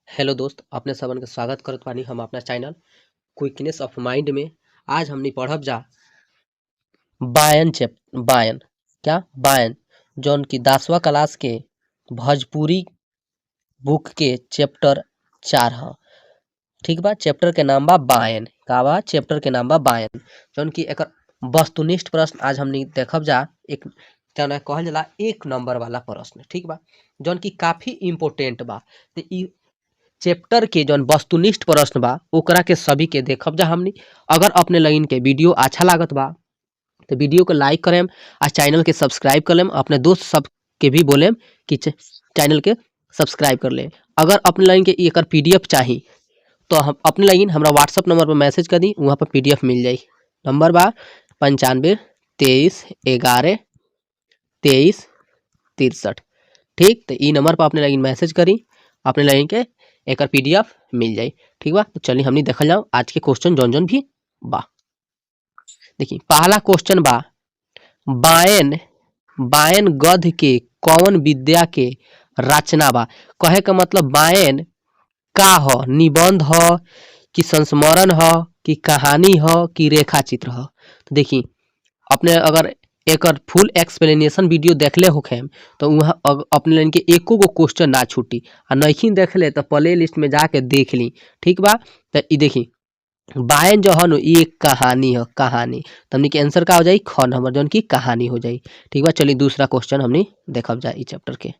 Hello दोस्त, अपने सबन के स्वागत करत बानी हम अपना चैनल क्विकनेस ऑफ माइंड में। आज हमनी पढ़ब जा बायन बायन जौन की 10वां क्लास के भोजपुरी बुक के चैप्टर 4 ह। ठीक बा, चैप्टर के नाम बा बायन। का बा? चैप्टर के नाम बा बायन। जौन की एकर वस्तुनिष्ठ प्रश्न आज हमनी देखब जा। एक जना कहल जाला 1 नंबर वाला प्रश्न। ठीक बा, जौन की काफी इम्पोर्टेंट बा। तो ई चैप्टर के जौन वस्तुनिष्ठ प्रश्न बा ओकरा के सभी के देखब जा हमनी। अगर अपने लाइन के वीडियो अच्छा लागत बा तो वीडियो को लाइक करेम और चैनल के सब्सक्राइब कर लेम। अपने दोस्त सब के भी बोलेम कि चैनल के सब्सक्राइब कर ले। अगर अपने लाइन के एकर पीडीएफ चाहिए तो हम अपने लाइन हमरा व्हाट्सएप नंबर पर मैसेज कर दी, वहाँ पर पीडीएफ मिल जाई। नंबर बा 95 23 11 23 63। ठीक, तो ई नंबर पर अपने लाइन मैसेज करी, अपने लाइन के एक पीडीएफ मिल जाए। ठीक बा, तो चलिए हमनी देखल जाओ आज के क्वेश्चन जौन जौन भी बा। देखिए पहला क्वेश्चन बा, बायन गध के कौन विद्या के रचना बा। कहे का मतलब बायन का ह, निबंध ह कि संस्मरण ह कि कहानी ह कि रेखा चित्र ह। तो देखिए अपने अगर एकर फुल एक्सप्लेनेशन वीडियो देखले होखे तो वहाँ अपने लाइन के एको गो क्वेश्चन ना छूटी। आ नहीं देखले तो प्ले लिस्ट में जाके देख ली। ठीक बा, तो ई देखी बायन जो है न ये एक कहानी है, कहानी। तो हमनी के आंसर का हो जाई ख नंबर, जौन की कहानी हो जाई। ठीक बा, चलिए दूसरा क्वेश्चन हमनी देखब जा ई चैप्टर के।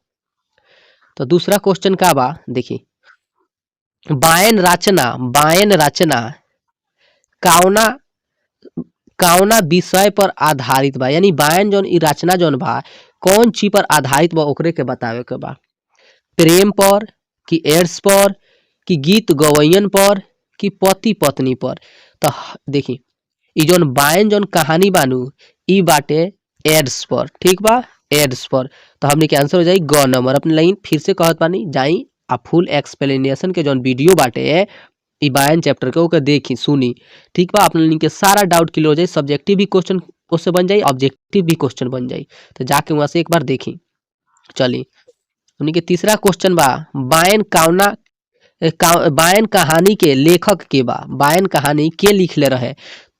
तो दूसरा क्वेश्चन का बा, देखी बायन रचना कौना कौना विषय पर आधारित बा। यानी बायन जौन ई रचना जौन बा कौन चीज पर आधारित बा ओकरे के बतावे के बा। प्रेम पर कि एड्स पर कि गीत गवैयन पर कि पति पत्नी पर। तो देखी ई जौन बायन जौन कहानी बानू ई बाटे एड्स पर। ठीक बा, एड्स पर। तो हमने के आंसर हो जाई ग नंबर। अपने लाइन फिर से कहत बानी, जाई आ फुल एक्सप्लेनेशन के जौन वीडियो बाटे ई बायन चैप्टर के ओके देखी सुनी। ठीक बा, अपने लाइन के सारा डाउट क्लियर हो जाए। सब्जेक्टिव भी क्वेश्चन उससे बन जाई, ऑब्जेक्टिव भी क्वेश्चन बन जाई। तो जाके वहां से एक बार देखी। चली उन्हीं के तीसरा क्वेश्चन बा, बायन कहानी के लेखक के बा। बायन कहानी के लिखले रहे।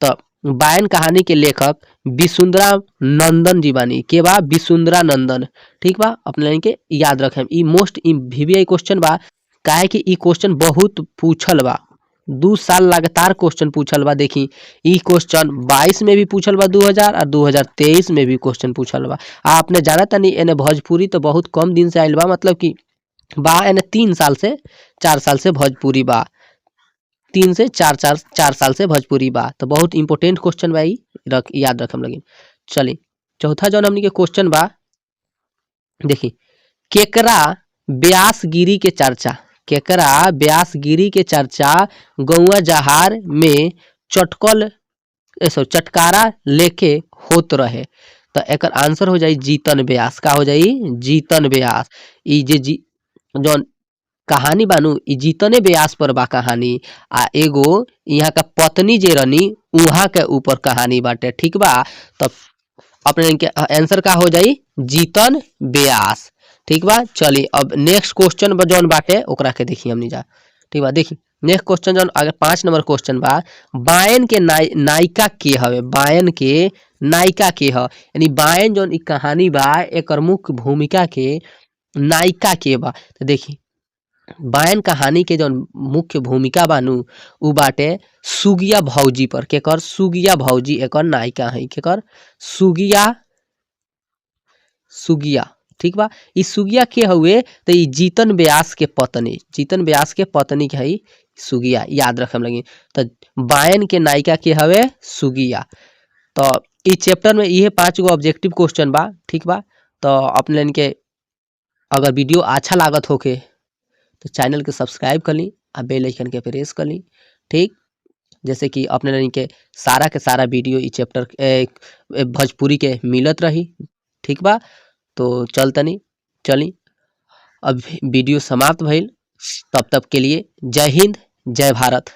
तो बायन कहानी के लेखक विसुंदरा नंदन जी बानी। के बा? विसुंदरा नंदन। ठीक बा, अपने लाइन के याद रखें। ई मोस्ट वीवीआई क्वेश्चन बा, काहे कि ई क्वेश्चन बहुत पूछल बा। 2 साल लगातार क्वेश्चन पूछल बा। देखी ई क्वेश्चन 22 में भी पूछल बा 2000 और 2023 में भी क्वेश्चन पूछल बा। आपने जाना तनी एने भोजपुरी तो बहुत कम दिन से आइल बा, मतलब कि बा एने 3 साल से 4 साल से भोजपुरी बा। 3 से 4 साल से भोजपुरी बा। तो बहुत इंपोर्टेंट क्वेश्चन बा, याद रखम लगी। चली चौथा जौन हमनी के क्वेश्चन बा, देखी केकरा व्यासगिरी के चर्चा, केकरा व्यासगिरी के चर्चा गौआ जहार में चटकारा लेके होत रहे। तो एकर आंसर हो जाई जीतन व्यास। का हो जाई? जीतन व्यास। ई जे जौन कहानी बानू ई जीतने व्यास पर बा कहानी। आ एगो यहाँ का पत्नी जे रनी उहाँ के ऊपर कहानी बाटे। ठीक बा, तब अपने इनके आंसर का हो जाई जीतन व्यास। ठीक बा, चली अब नेक्स्ट क्वेश्चन जौन बाटे ओकरा के देखी हमनी जा। ठीक बा, देखी नेक्स्ट क्वेश्चन जौन आगे 5 नंबर क्वेश्चन बा, बायन के नायिका के हवे। बायन के नायिका के ह, यानी बायन जौन ई कहानी बा एकर मुख्य भूमिका के नायिका के बा। तो देखी बायन कहानी के जौन मुख्य भूमिका बानू उ बाटे सुगिया भौजी पर। केकर? सुगिया भौजी एकर नायिका है। केकर? सुगिया। ठीक बा, ई सुगिया के हुए तो ई जीतन व्यास के पत्नी, जीतन व्यास के पत्नी के हई सुगिया। याद रखे लगी। तो बायन के नायिका के हवे सुगिया। तो ई चैप्टर में ये 5 गो ऑब्जेक्टिव क्वेश्चन बा। ठीक बा, तो अपने इनके अगर वीडियो अच्छा लागत होके तो चैनल के सब्सक्राइब कर ली और बेल आइकन के प्रेस कर ली। ठीक, जैसे कि अपने लाइन के सारा वीडियो ई चैप्टर भोजपुरी के मिलत रही। ठीक बा, तो चली अब वीडियो समाप्त भइल। तब तक के लिए जय हिंद, जय भारत।